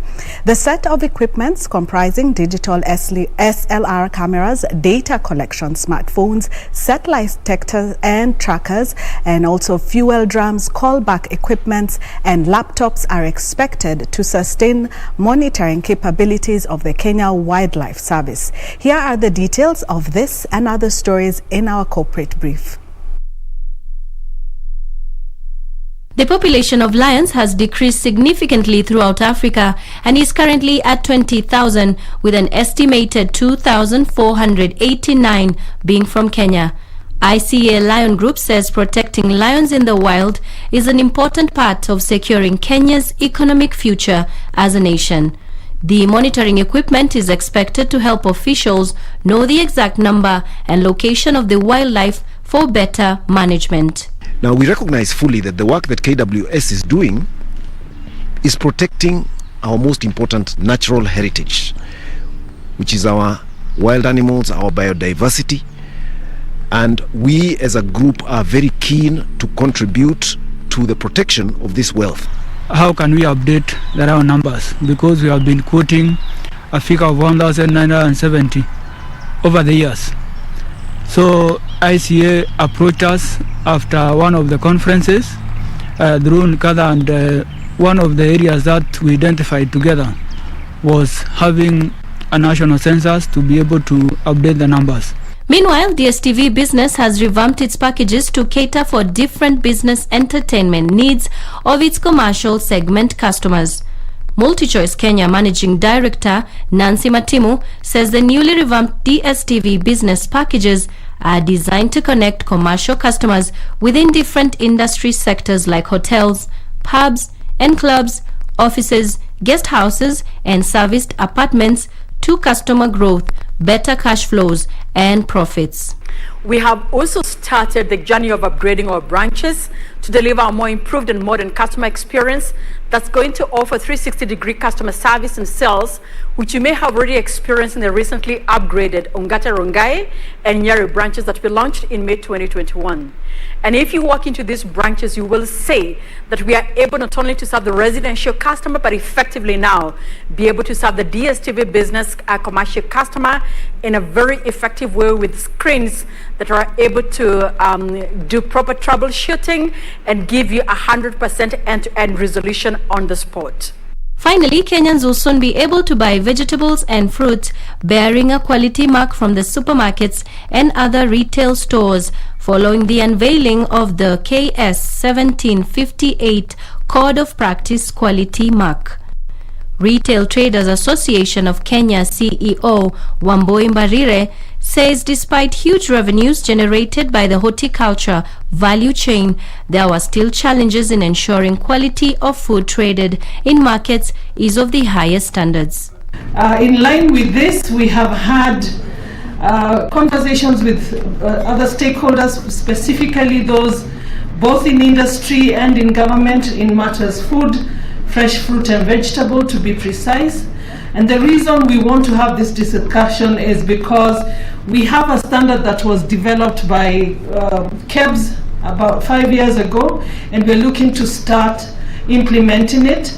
The set of equipments, comprising digital SLR cameras, data collection smartphones, satellite detectors and trackers, and also fuel drums, callback equipments and laptops, are expected to sustain monitoring capabilities of the Kenya Wildlife Service. Here are the details of this and other stories in our corporate brief. The population of lions has decreased significantly throughout Africa and is currently at 20,000, with an estimated 2,489 being from Kenya. ICEA Lion Group says protecting lions in the wild is an important part of securing Kenya's economic future as a nation. The monitoring equipment is expected to help officials know the exact number and location of the wildlife for better management. Now, we recognize fully that the work that KWS is doing is protecting our most important natural heritage, which is our wild animals, our biodiversity, and we as a group are very keen to contribute to the protection of this wealth. How can we update the round numbers? Because we have been quoting a figure of 1,970 over the years. So ICA approached us after one of the conferences, Drone Kada, and one of the areas that we identified together was having a national census to be able to update the numbers. Meanwhile, DSTV Business has revamped its packages to cater for different business entertainment needs of its commercial segment customers. MultiChoice Kenya Managing Director Nancy Matimu says the newly revamped DSTV Business packages are designed to connect commercial customers within different industry sectors like hotels, pubs and clubs, offices, guest houses and serviced apartments to customer growth, better cash flows and profits. We have also started the journey of upgrading our branches to deliver a more improved and modern customer experience that's going to offer 360-degree customer service and sales, which you may have already experienced in the recently upgraded Ongata Rongai and Nyeri branches that we launched in May 2021. And if you walk into these branches, you will see that we are able not only to serve the residential customer, but effectively now be able to serve the DSTV business commercial customer in a very effective way with screens that are able to do proper troubleshooting and give you 100% end-to-end resolution on the spot. Finally, Kenyans will soon be able to buy vegetables and fruit bearing a quality mark from the supermarkets and other retail stores following the unveiling of the KS 1758 Code of Practice Quality Mark. Retail Traders Association of Kenya CEO Mboya says despite huge revenues generated by the horticulture value chain, there were still challenges in ensuring quality of food traded in markets is of the highest standards. In line with this, we have had conversations with other stakeholders, specifically those both in industry and in government in matters food, fresh fruit and vegetable to be precise. And the reason we want to have this discussion is because we have a standard that was developed by KBC about 5 years ago, and we're looking to start implementing it.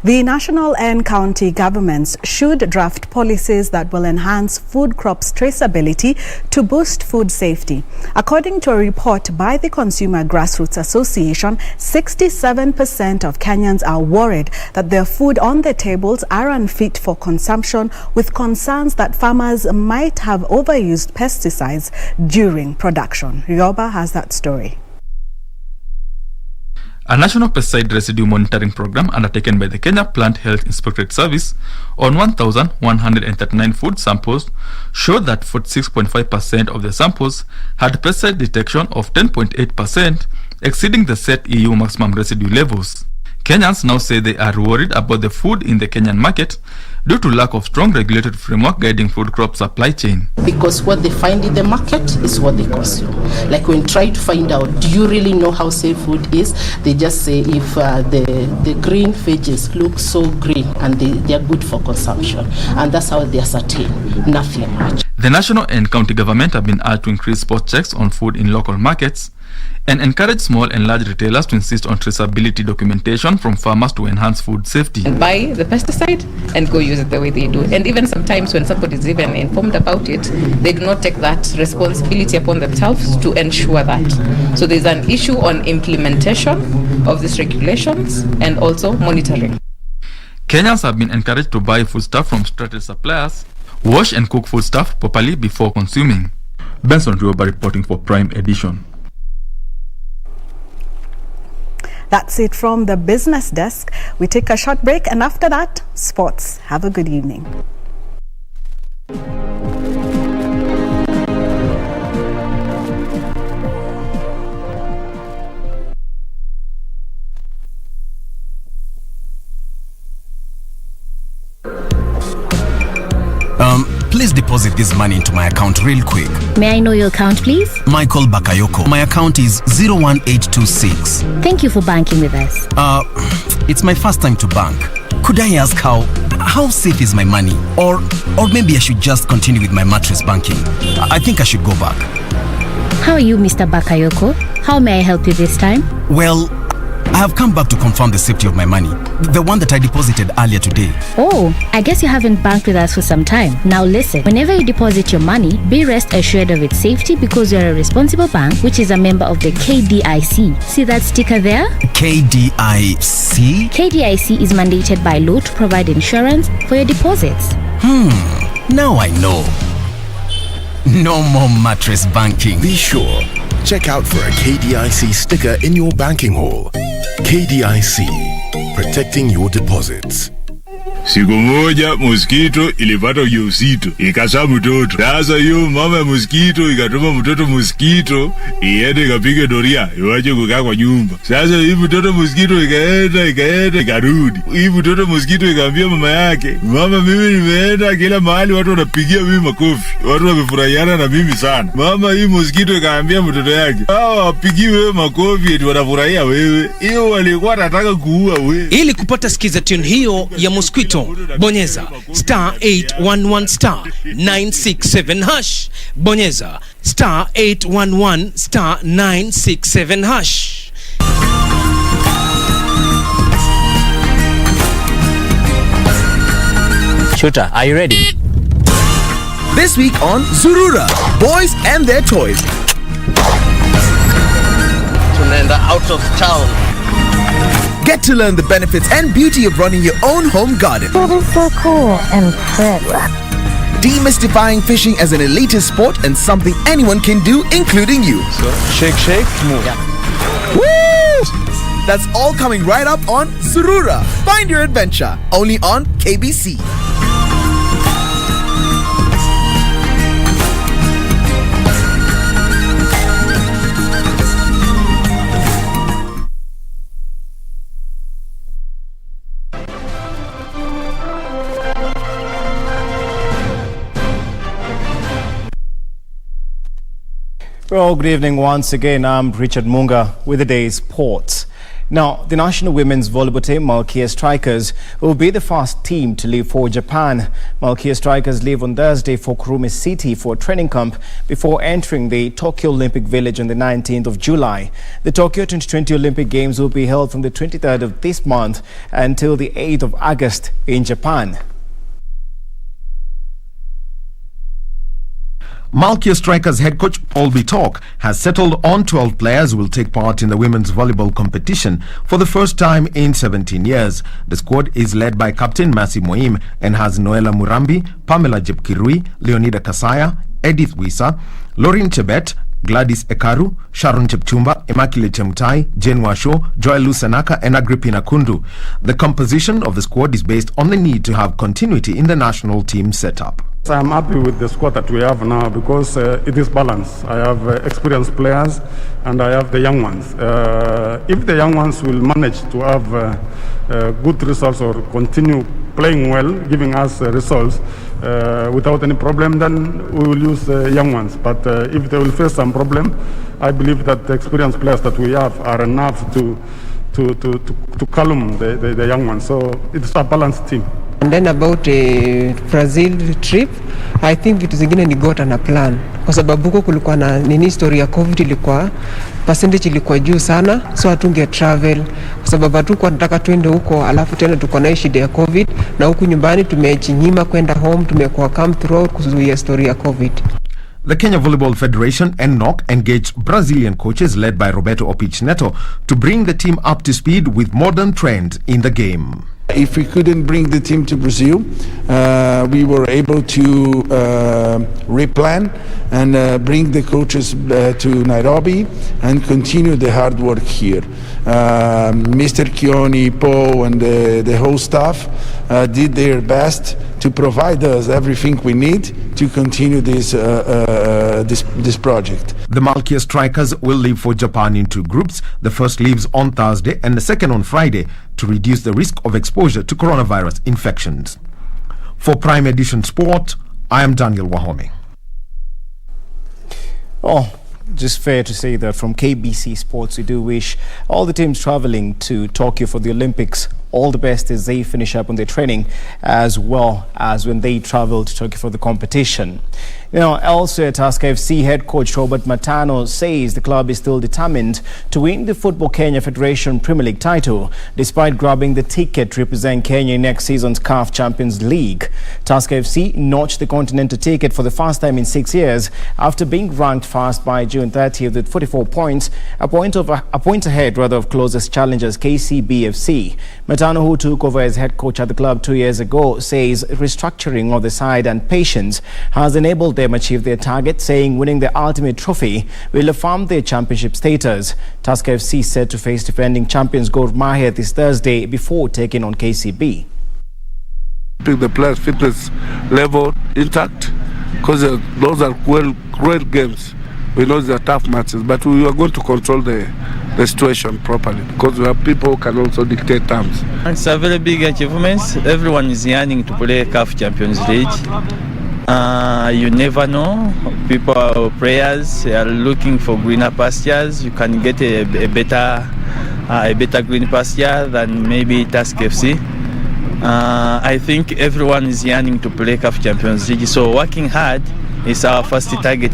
The national and county governments should draft policies that will enhance food crops traceability to boost food safety. According to a report by the Consumer Grassroots Association, 67% of Kenyans are worried that their food on their tables are unfit for consumption, with concerns that farmers might have overused pesticides during production. Rioba has that story. A national pesticide residue monitoring program undertaken by the Kenya Plant Health Inspectorate Service on 1,139 food samples showed that 46.5% of the samples had pesticide detection of 10.8%, exceeding the set EU maximum residue levels. Kenyans now say they are worried about the food in the Kenyan market due to lack of strong regulatory framework guiding food crop supply chain. Because what they find in the market is what they consume. Like when try to find out, do you really know how safe food is? They just say if the green veggies look so green and they are good for consumption. And that's how they ascertain, nothing much. The national and county government have been urged to increase spot checks on food in local markets and encourage small and large retailers to insist on traceability documentation from farmers to enhance food safety. And buy the pesticide and go use it the way they do. And even sometimes when somebody is even informed about it, they do not take that responsibility upon themselves to ensure that. So there's an issue on implementation of these regulations and also monitoring. Kenyans have been encouraged to buy foodstuff from trusted suppliers, wash and cook foodstuff properly before consuming. Benson Rioba reporting for Prime Edition. That's it from the business desk. We take a short break, and after that, sports. Have a good evening. Please deposit this money into my account real quick. May I know your account, please? Michael Bakayoko. My account is 01826. Thank you for banking with us. It's my first time to bank. Could I ask how safe is my money? Or maybe I should just continue with my mattress banking. I think I should go back. How are you, Mr. Bakayoko? How may I help you this time? Well, I have come back to confirm the safety of my money, the one that I deposited earlier today. Oh, I guess you haven't banked with us for some time. Now listen, whenever you deposit your money, be rest assured of its safety because you're a responsible bank which is a member of the KDIC. See that sticker there? KDIC? KDIC is mandated by law to provide insurance for your deposits. Now I know. No more mattress banking. Be sure. Check out for a KDIC sticker in your banking hall. KDIC, protecting your deposits. Siku moja mosquito ilipata ujauzito ikazaa mtoto. Sasa hiyo mama ya mosquito ikatuma mtoto mosquito iende ikapige doria iwache kukaa kwa nyumba. Sasa hii mtoto mosquito ikaenda ikarudi. Hii mtoto mosquito ikaambia mama yake, mama, mimi nimeenda kila mahali watu wanapigia mimi makofi, watu wamefurahiana na mimi sana. Mama, hii mosquito ikaambia mtoto yake, hao wapigi wewe makofi eti wanafurahia wewe. Hiyo walikuwa wanataka kuua wewe. Ili kupata skiza tune hiyo ya mosquito, bonyeza *811 *967#. Bonyeza *811 *967#. Shooter, are you ready? This week on Zurura, Boys and Their Toys. Tunaenda out of town. Get to learn the benefits and beauty of running your own home garden. That is so cool and pretty. Demystifying fishing as an elitist sport and something anyone can do, including you. So, shake, move. Yeah. Woo! That's all coming right up on Surura. Find your adventure only on KBC. Well, good evening once again. I'm Richard Munga with the day's sports. Now, the national women's volleyball team, Malkia Strikers, will be the first team to leave for Japan. Malkia Strikers leave on Thursday for Kurume City for a training camp before entering the Tokyo Olympic Village on the 19th of July. The Tokyo 2020 Olympic Games will be held from the 23rd of this month until the 8th of August in Japan. Malkia Strikers head coach Paul Bitok has settled on 12 players who will take part in the women's volleyball competition for the first time in 17 years. The squad is led by Captain Mercy Moim and has Noela Murambi, Pamela Jepkirui, Leonida Kasaya, Edith Wisa, Lauren Chebet, Gladys Ekaru, Sharon Chepchumba, Immaculate Chemutai, Jane Washo, Joel Lusanaka and Agrippina Kundu. The composition of the squad is based on the need to have continuity in the national team setup. I'm happy with the squad that we have now because it is balanced. I have experienced players and I have the young ones. If the young ones will manage to have good results or continue playing well, giving us results without any problem, then we will use the young ones. But if they will face some problem, I believe that the experienced players that we have are enough to calm the young ones. So it's a balanced team. And then about the Brazil trip, I think vitu zingine ni got na plan. Kwa sababu huko kulikuwa na nini story ya COVID ilikuwa percentage ilikuwa juu sana, so hatunge travel kwa sababu hatukuwa tunataka twende huko alafu tena tuko na shida ya COVID na huku nyumbani tumejinyima kwenda home, tumekuwa come through kuzuia story ya COVID. The Kenya Volleyball Federation and NOC engaged Brazilian coaches led by Roberto Opich Neto to bring the team up to speed with modern trends in the game. If we couldn't bring the team to Brazil, we were able to replan and bring the coaches to Nairobi and continue the hard work here. Mr. Kioni, Paul and the whole staff did their best to provide us everything we need to continue this project. The Malkia Strikers will leave for Japan in two groups. The first leaves on Thursday and the second on Friday to reduce the risk of exposure to coronavirus infections. For Prime Edition Sport, I am Daniel Wahome. Oh, just fair to say that from KBC Sports, we do wish all the teams traveling to Tokyo for the Olympics all the best as they finish up on their training, as well as when they travel to Tokyo for the competition. You know, elsewhere, Tusker FC head coach Robert Matano says the club is still determined to win the Football Kenya Federation Premier League title, despite grabbing the ticket to represent Kenya in next season's CAF Champions League. Tusker FC notched the continental ticket for the first time in 6 years after being ranked first by June 30th with 44 points, a point ahead of closest challengers KCB FC. Matano, who took over as head coach at the club 2 years ago, says restructuring of the side and patience has enabled them achieve their target, saying winning the ultimate trophy will affirm their championship status. Tusker FC set to face defending champions Gor Mahia this Thursday before taking on KCB. Keeping the players' fitness level intact, because those are great games. We know they are tough matches, but we are going to control the situation properly, because we have people who can also dictate terms. It's a very big achievement. Everyone is yearning to play CAF Champions League. You never know. People, players are looking for greener pastures. You can get a better green pasture than maybe Tusker FC. I think everyone is yearning to play CAF Champions League. So working hard is our first target.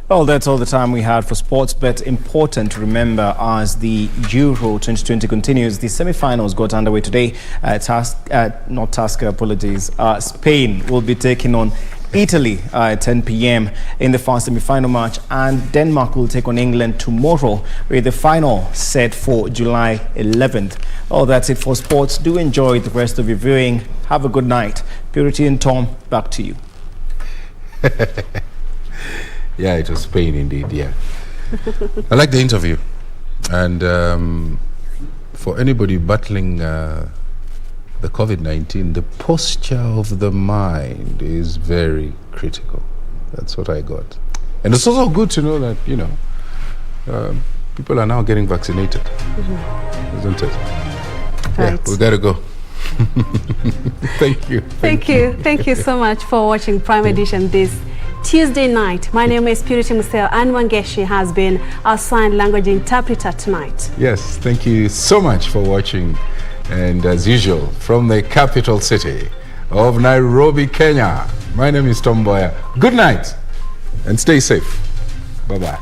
Well, that's all the time we had for sports, but important to remember as the Euro 2020 continues, the semi-finals got underway today. Spain will be taking on Italy at 10 p.m. in the first semi-final match, and Denmark will take on England tomorrow with the final set for July 11th. Oh, that's it for sports. Do enjoy the rest of your viewing. Have a good night. Purity and Tom, back to you. Yeah, it was Spain indeed, yeah. I like the interview. And for anybody battling the COVID-19, the posture of the mind is very critical. That's what I got. And it's also good to know that, you know, people are now getting vaccinated, isn't it? Right. Yeah, we gotta go. Thank you. Thank you. Thank you so much for watching Prime Edition this Tuesday night. My name is Purity Museo, and Wangeshi has been our sign language interpreter tonight. Yes, thank you so much for watching. And as usual, from the capital city of Nairobi, Kenya, my name is Mboya. Good night and stay safe. Bye-bye.